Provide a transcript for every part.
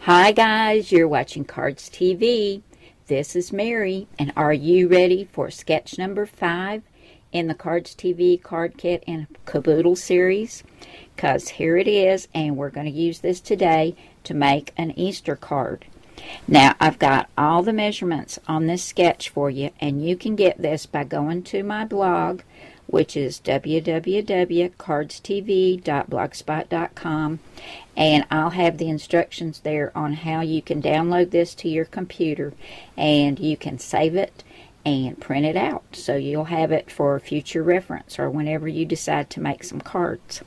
Hi guys, you're watching Cardz TV. This is Mary, and are you ready for sketch number 5 in the Cardz TV Card Kit and Kaboodle series? Because here it is, and we're going to use this today to make an Easter card. Now, I've got all the measurements on this sketch for you, and you can get this by going to my blog, which is www.cardstv.blogspot.com, and I'll have the instructions there on how you can download this to your computer, and you can save it and print it out so you'll have it for future reference or whenever you decide to make some cards.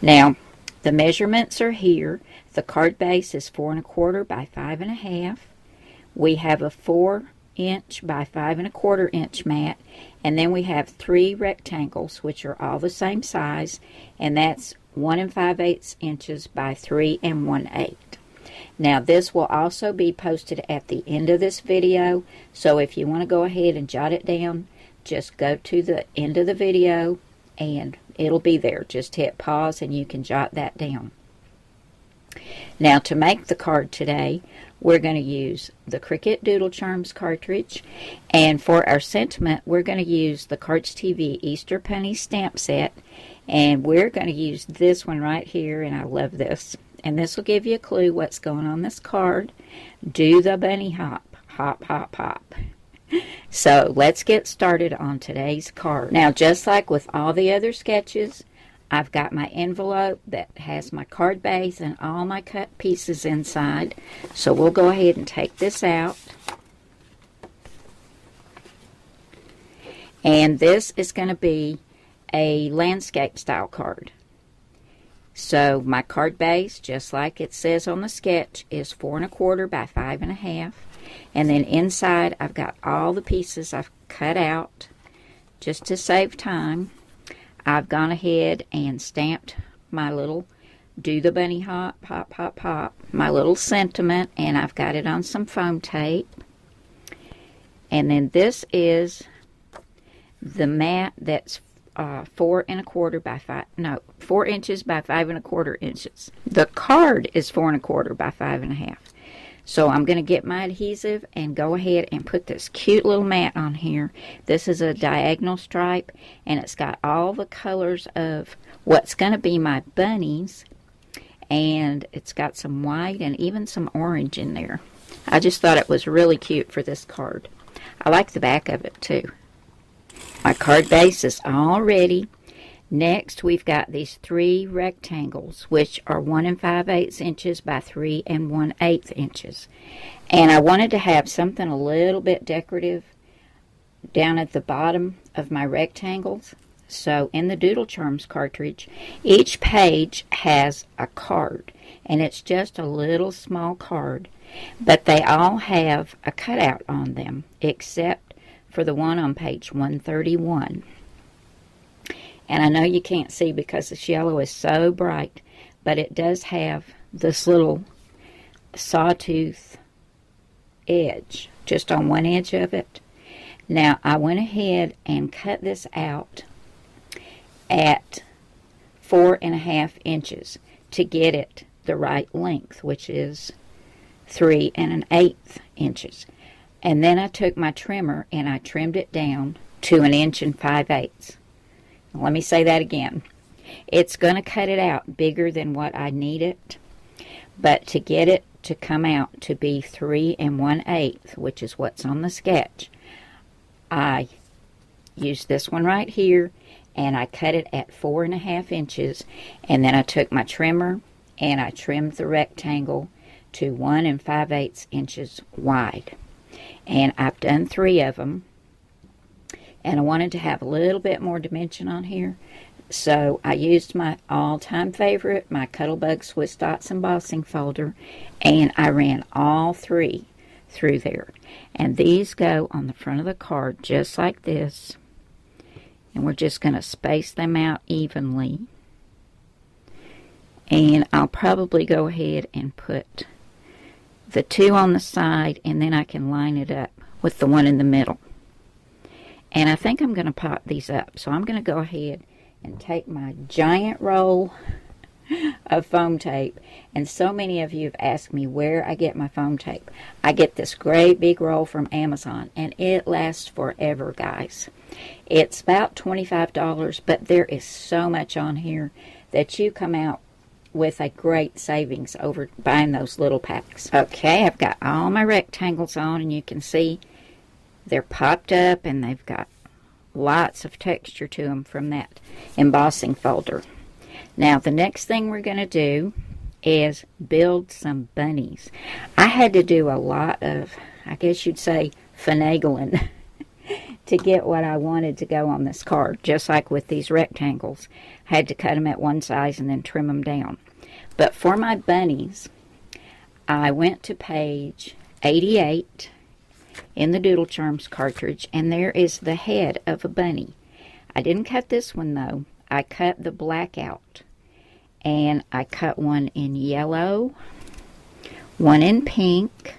Now, the measurements are here. The card base is 4 1/4 by 5 1/2. We have a 4" by 5 1/4 inch mat, and then we have 3 rectangles which are all the same size, and that's 1 5/8 inches by 3 1/8. Now this will also be posted at the end of this video, so if you want to go ahead and jot it down, just go to the end of the video and it'll be there. Just hit pause and you can jot that down. Now, to make the card today, we're going to use the Cricut Doodle Charms cartridge, and for our sentiment, we're going to use the Cardz TV Easter Punny stamp set, and we're going to use this one right here, and I love this. And this will give you a clue what's going on this card. Do the bunny hop, hop, hop, hop. So, let's get started on today's card. Now, just like with all the other sketches, I've got my envelope that has my card base and all my cut pieces inside. So we'll go ahead and take this out. And this is going to be a landscape style card. So my card base, just like it says on the sketch, is 4 1/4 by 5 1/2. And then inside I've got all the pieces I've cut out just to save time. I've gone ahead and stamped my little do the bunny hop, hop, hop, hop, my little sentiment, and I've got it on some foam tape. And then this is the mat that's 4 1/4 by 4 inches by 5 1/4 inches. The card is 4 1/4 by 5 1/2. So I'm going to get my adhesive and go ahead and put this cute little mat on here. This is a diagonal stripe, and it's got all the colors of what's going to be my bunnies, and it's got some white and even some orange in there. I just thought it was really cute for this card. I like the back of it too. My card base is all ready. Next, we've got these 3 rectangles, which are 1 5/8 inches by 3 1/8 inches. And I wanted to have something a little bit decorative down at the bottom of my rectangles. So in the Doodle Charms cartridge, each page has a card, and it's just a little small card, but they all have a cutout on them, except for the one on page 131. And I know you can't see because this yellow is so bright, but it does have this little sawtooth edge just on one edge of it. Now, I went ahead and cut this out at 4 1/2 inches to get it the right length, which is 3 1/8 inches. And then I took my trimmer and I trimmed it down to 1 5/8 inches. Let me say that again. It's going to cut it out bigger than what I need it, but to get it to come out to be 3 1/8, which is what's on the sketch, I used this one right here, and I cut it at 4 1/2 inches, and then I took my trimmer and I trimmed the rectangle to 1 5/8 inches wide. And I've done 3 of them. And I wanted to have a little bit more dimension on here, so I used my all-time favorite, my Cuttlebug Swiss Dots Embossing folder, and I ran all 3 through there. And these go on the front of the card just like this, and we're just going to space them out evenly. And I'll probably go ahead and put the 2 on the side, and then I can line it up with the one in the middle. And I think I'm going to pop these up. So I'm going to go ahead and take my giant roll of foam tape. And so many of you have asked me where I get my foam tape. I get this great big roll from Amazon, and it lasts forever, guys. It's about $25, but there is so much on here that you come out with a great savings over buying those little packs. Okay, I've got all my rectangles on, and you can see they're popped up, and they've got lots of texture to them from that embossing folder. Now, the next thing we're going to do is build some bunnies. I had to do a lot of, I guess you'd say, finagling to get what I wanted to go on this card. Just like with these rectangles, I had to cut them at one size and then trim them down. But for my bunnies, I went to page 88 in the Doodle Charms cartridge, and there is the head of a bunny. I didn't cut this one, though. I cut the black out, and I cut one in yellow, one in pink,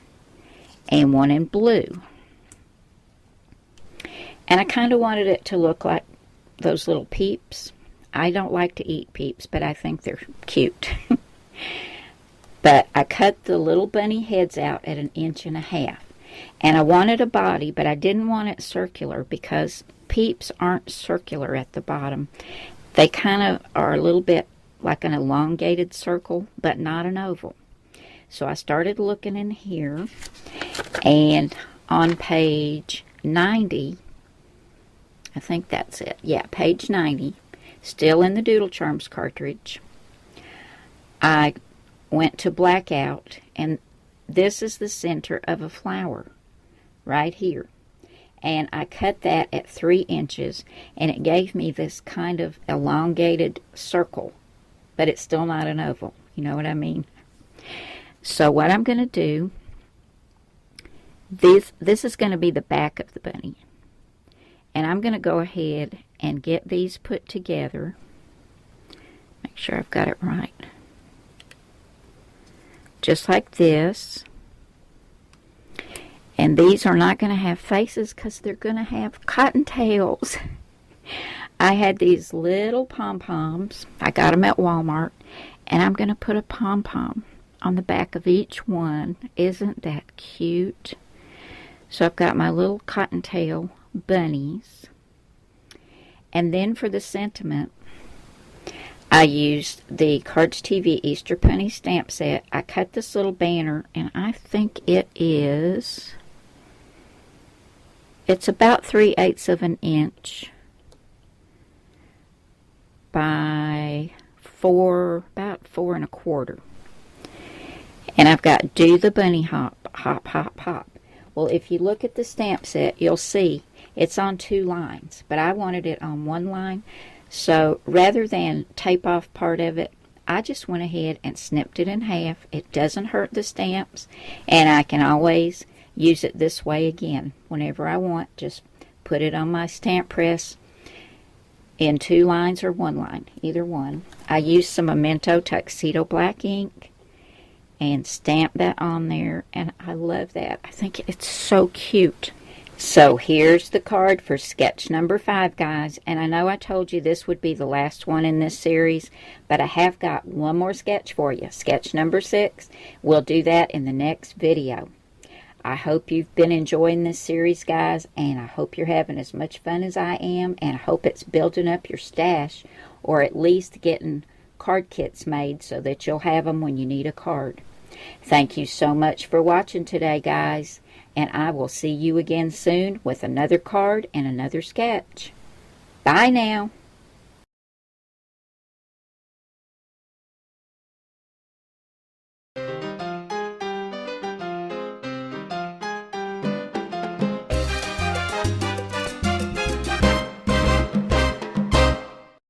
and one in blue. And I kind of wanted it to look like those little peeps. I don't like to eat peeps, but I think they're cute. But I cut the little bunny heads out at 1.5 inches. And I wanted a body, but I didn't want it circular because peeps aren't circular at the bottom. They kind of are a little bit like an elongated circle, but not an oval. So I started looking in here, and on page 90, I think that's it. Yeah, page 90, still in the Doodle Charms cartridge, I went to black out, and this is the center of a flower right here. And I cut that at 3 inches, and it gave me this kind of elongated circle, but it's still not an oval. You know what I mean? So what I'm going to do, this is going to be the back of the bunny. And I'm going to go ahead and get these put together. Make sure I've got it right. Just like this. And these are not going to have faces because they're going to have cottontails. I had these little pom-poms. I got them at Walmart. And I'm going to put a pom-pom on the back of each one. Isn't that cute? So I've got my little cottontail bunnies. And then for the sentiment, I used the Cardz TV Easter Bunny stamp set. I cut this little banner, and I think it's about 3/8 of an inch by about 4 1/4. And I've got do the bunny hop, hop, hop, hop. Well, if you look at the stamp set, you'll see it's on 2 lines, but I wanted it on 1 line. So rather than tape off part of it, I just went ahead and snipped it in half. It doesn't hurt the stamps, and I can always use it this way again whenever I want. Just put it on my stamp press in 2 lines or 1 line, either one. I used some Memento Tuxedo black ink and stamped that on there, and I love that. I think it's so cute. So here's the card for sketch number 5, guys. And I know I told you this would be the last one in this series, but I have got one more sketch for you. Sketch number 6. We'll do that in the next video. I hope you've been enjoying this series, guys, and I hope you're having as much fun as I am, and I hope it's building up your stash, or at least getting card kits made so that you'll have them when you need a card. Thank you so much for watching today, guys. And I will see you again soon with another card and another sketch. Bye now.